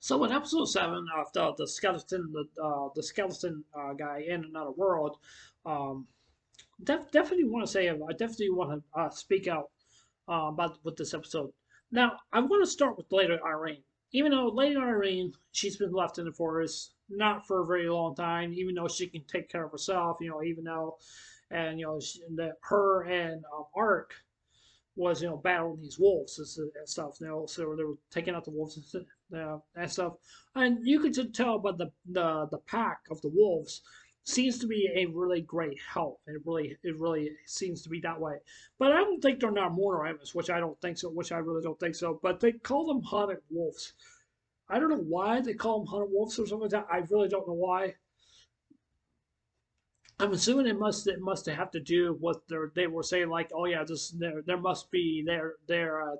So in episode 7 of the skeleton guy in another world, um, definitely want to say I definitely want to speak out about with this episode. Now I want to start with Lady Irene. Even though Lady Irene, she's been left in the forest not for a very long time. Even though she can take care of herself, even though, and that her and Ark was battling these wolves and stuff. So they were taking out the wolves and stuff, and you could just tell by the pack of the wolves seems to be a really great help. It really seems to be that way. But I don't think they're not mortal enemies, which I don't think so. Which I really don't think so. But they call them hunted wolves. I don't know why they call them hunted wolves or something like that. I really don't know why. I'm assuming it must have to do with they were saying like, oh yeah, this there must be they are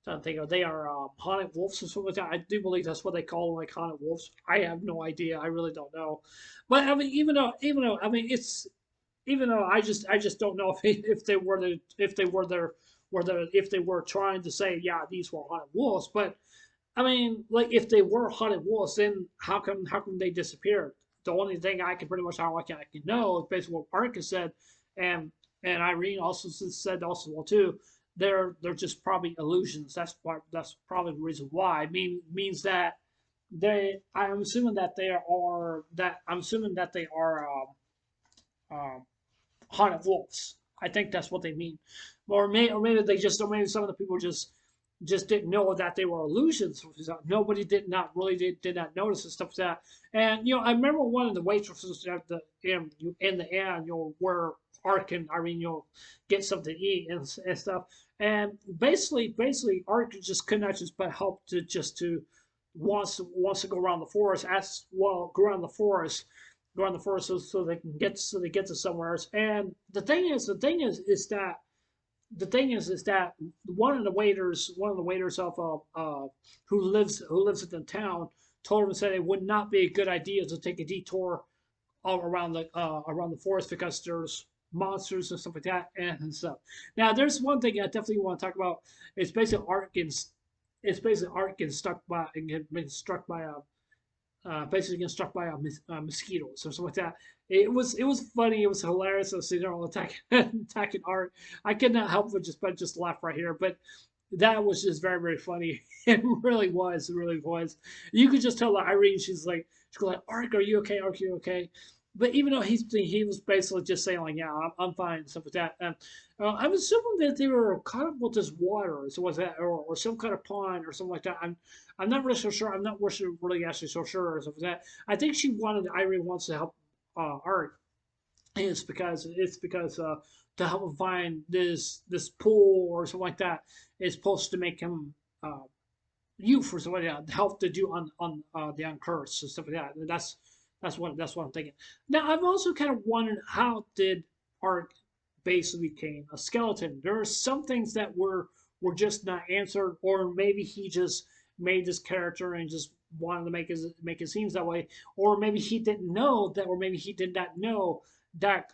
trying to think of they are haunted wolves or something like that. I do believe that's what they call them, like haunted wolves. I have no idea. I really don't know. But I mean, even though I mean it's even though I just don't know if they were if they were trying to say yeah these were haunted wolves. But I mean, like if they were hunted wolves, then how come they disappeared? The only thing I can pretty much how I can know is basically what Arcus said, and and Irene also said also well too. They're just probably illusions. That's probably the reason why. Means that they. I'm assuming that they are um, haunted wolves. I think that's what they mean, or maybe they just, or maybe some of the people just didn't know that they were illusions. Nobody did not notice and stuff like that. And I remember one of the waitresses at the in the end, where Art can, I mean, get something to eat and stuff. And basically, Art just could not just but help to wants to go around the forest, as well, go around the forest so they get to somewhere else. And the thing is that one of the waiters of who lives in the town told him and said it would not be a good idea to take a detour all around the forest because there's monsters and stuff like that and stuff. Now there's one thing I definitely want to talk about. It's basically Art getting struck by a basically getting struck by a mosquito or something like that. It was funny. It was hilarious. I was sitting there all attacking Art. I could not help but just laugh right here. But that was just very very funny. It really was. It really was. You could just tell that Irene. She's like Art, are you okay? Are you okay? But even though he was basically just saying like yeah I'm fine and stuff like that. I'm assuming that they were caught up with this water, so was that or some kind of pond or something like that. I'm not really so sure. I'm not really actually so sure as of that. I think she wanted Irene wants to help Art. It's because to help him find this pool or something like that is supposed to make him youth or something like that, help to do on the uncurse and stuff like that. That's what I'm thinking. Now I've also kind of wondered how did Art basically became a skeleton. There are some things that were just not answered, or maybe he just made this character and just wanted to make his scenes that way, or maybe he didn't know that, or maybe he did not know that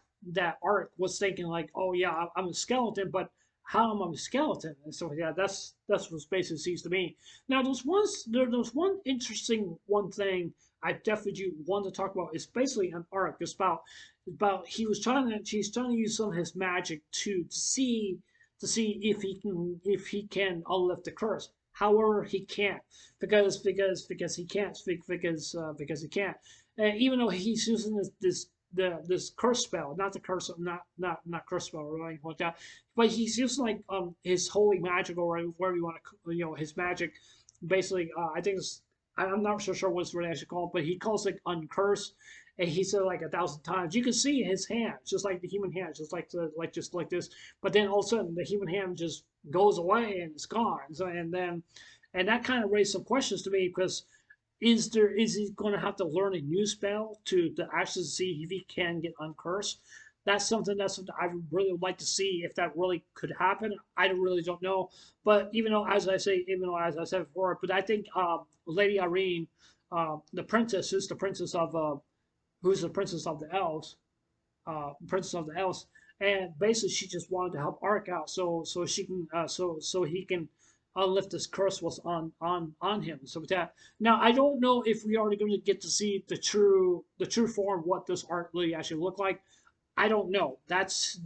Art was thinking like, oh yeah, I'm a skeleton, but how am I a skeleton? And so yeah, that's what basically seems to me. Now there's one interesting one thing I definitely do want to talk about. It's basically an arc. It's about she's trying to use some of his magic to see if he can uplift the curse. However, he can't because he can't speak because he can't. Even though he's using this curse spell, not the curse, not curse spell or anything like that, but he's using like his holy magic or whatever you want to his magic. Basically, I think I'm not so sure what it's really actually called, but he calls it uncurse, and he said like 1,000 times. You can see his hand, just like the human hand, just like this. But then all of a sudden, the human hand just goes away and it's gone. So and that kind of raised some questions to me because is he going to have to learn a new spell to actually see if he can get uncursed? That's something I really would like to see if that really could happen. I really don't know, but even though as I said before, but I think Lady Irene, the princess, who's the princess of the elves, princess of the elves, and basically she just wanted to help Ark out so he can if this curse was on him. So with that, now I don't know if we are going to get to see the true form, what this art really actually looked like. I don't know. That's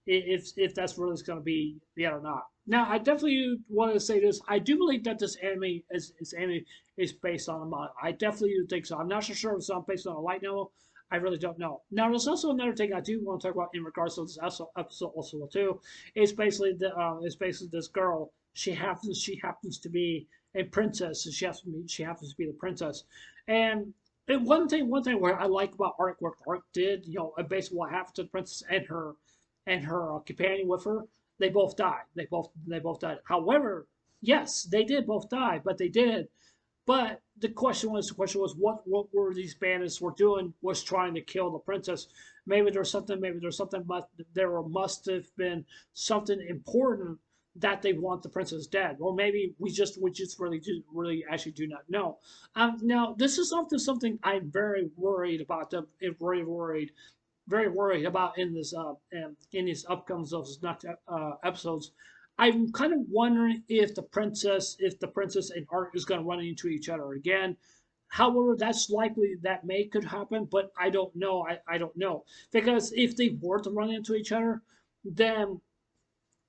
if that's really going to be yet or not. Now, I definitely want to say this. I do believe that this anime is based on a manga. I definitely do think so. I'm not so sure if it's not based on a light novel. I really don't know. Now, there's also another thing I do want to talk about in regards to this episode also too. It's basically this girl. She happens to be a princess. And she happens to be the princess, and one thing where I like about Arc, what Arc did, basically what happened to the princess and her companion with her, they both died. They both died. However, yes, they did both die, but they did. But the question was, what were these bandits were doing? Was trying to kill the princess. Maybe there's something, but there must have been something important that they want the princess dead, or maybe we just really actually do not know. Now this is something I'm very worried about. Very worried about in these upcomes of next episodes. I'm kind of wondering if the princess and Art is going to run into each other again. However, that's likely that could happen, but I don't know. I don't know, because if they were to run into each other, then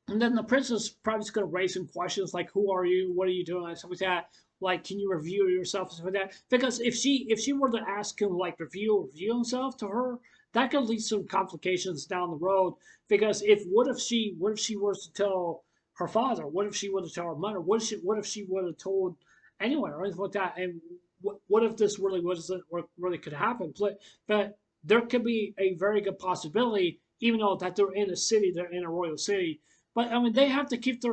and then the princess probably is going to raise some questions like, "Who are you? What are you doing?" and stuff like that. Like, can you review yourself and stuff like that? Because if she were to ask him like review himself to her, that could lead to some complications down the road. Because what if she was to tell her father? What if she would have told her mother? What if she would have told anyone or anything like that? And what if this really wasn't what really could happen? But there could be a very good possibility, even though that they're in a city, they're in a royal city, but I mean, they have to keep a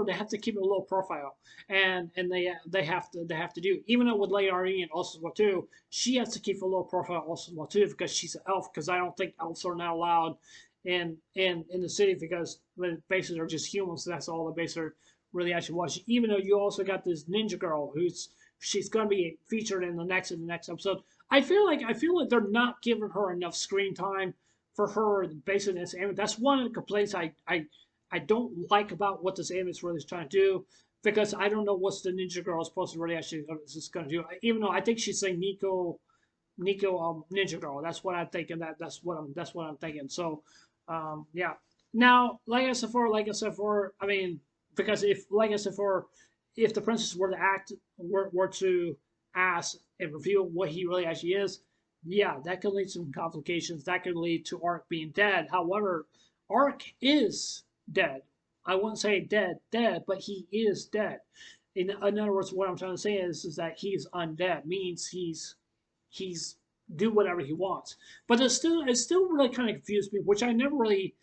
low profile, and they have to do, even though with Lady Arlene also well too, she has to keep a low profile also well too, because she's an elf. Because I don't think elves are not allowed in the city, because basically they're just humans. So that's all the basically really actually was. Even though you also got this ninja girl she's going to be featured in the next episode. I feel like they're not giving her enough screen time for her basically in this anime. That's one of the complaints I don't like about what this anime is really trying to do, because I don't know what's the ninja girl is supposed to really actually is going to do. Even though I think she's saying Nico ninja girl. That's what I'm thinking. That's what I'm thinking. So yeah. Now, like I said for, I mean, because if the princess were to ask and reveal what he really actually is, yeah, that could lead to some complications. That could lead to Ark being dead. However, Ark is dead. I wouldn't say dead, but he is dead. In other words, what I'm trying to say is that he's undead. Means he's do whatever he wants. But it still really kind of confused me, which I never really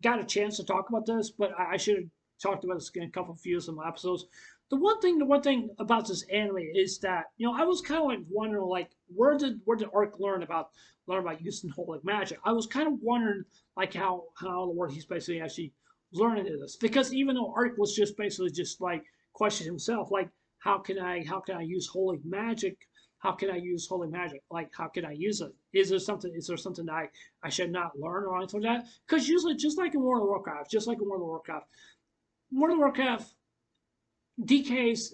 got a chance to talk about this, but I should have talked about this in a couple of views of my episodes. The one thing about this anime is that I was kind of like wondering like where did Ark learn about using holy magic. I was kind of wondering like how the word he's basically actually learning this, because even though Ark was just basically just like questioning himself like how can I use holy magic, how can I use holy magic? Like, how can I use it? Is there something that I should not learn or anything like that? Because usually, World of Warcraft, DKs,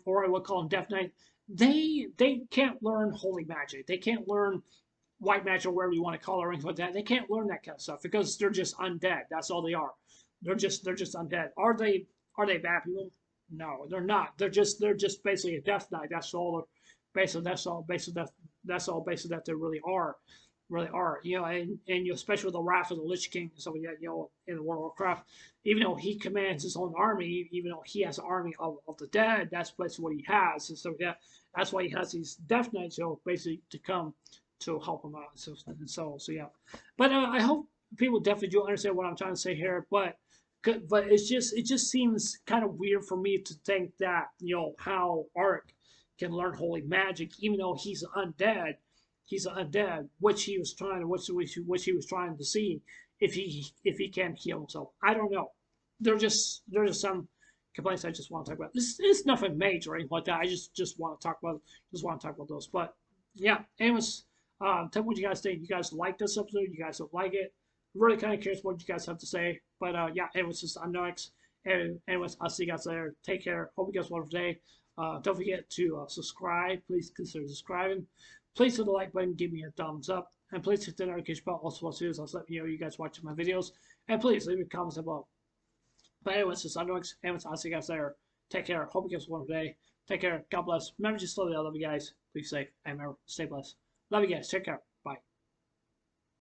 or I would call them Death Knight, they can't learn holy magic. They can't learn white magic or whatever you want to call it or anything like that. They can't learn that kind of stuff because they're just undead. That's all they are. They're just undead. Are they bad people? No, they're not. They're just basically a Death Knight. That's all basically that they really are. And especially with the wrath of the Lich King and stuff like that. In World of Warcraft, even though he commands his own army, even though he has an army of the dead, that's basically what he has. And so yeah, that's why he has these Death Knights, basically to come to help him out. So yeah. But I hope people definitely do understand what I'm trying to say here. But it just seems kind of weird for me to think that how Ark can learn holy magic, even though he's undead, which he was trying to see if he can heal himself. I don't know. There's just some complaints I just want to talk about. It's nothing major or anything like that. I just want to talk about those. But yeah. Anyways, tell me what you guys think. You guys like this episode? You guys don't like it? I'm really kind of curious what you guys have to say. But yeah. Anyways, this is Unknown X, And anyways, I'll see you guys later. Take care. Hope you guys have a wonderful day. Don't forget to subscribe. Please consider subscribing. Please hit the like button. Give me a thumbs up. And please hit the notification bell. Also, what to do is let me know you guys watching my videos. And please leave me comments below. But anyways, this is Underdogs. Anyways, I'll see you guys later. Take care. Hope you guys have a wonderful day. Take care. God bless. Remember, just slowly. I love you guys. Please safe. And remember, stay blessed. Love you guys. Take care.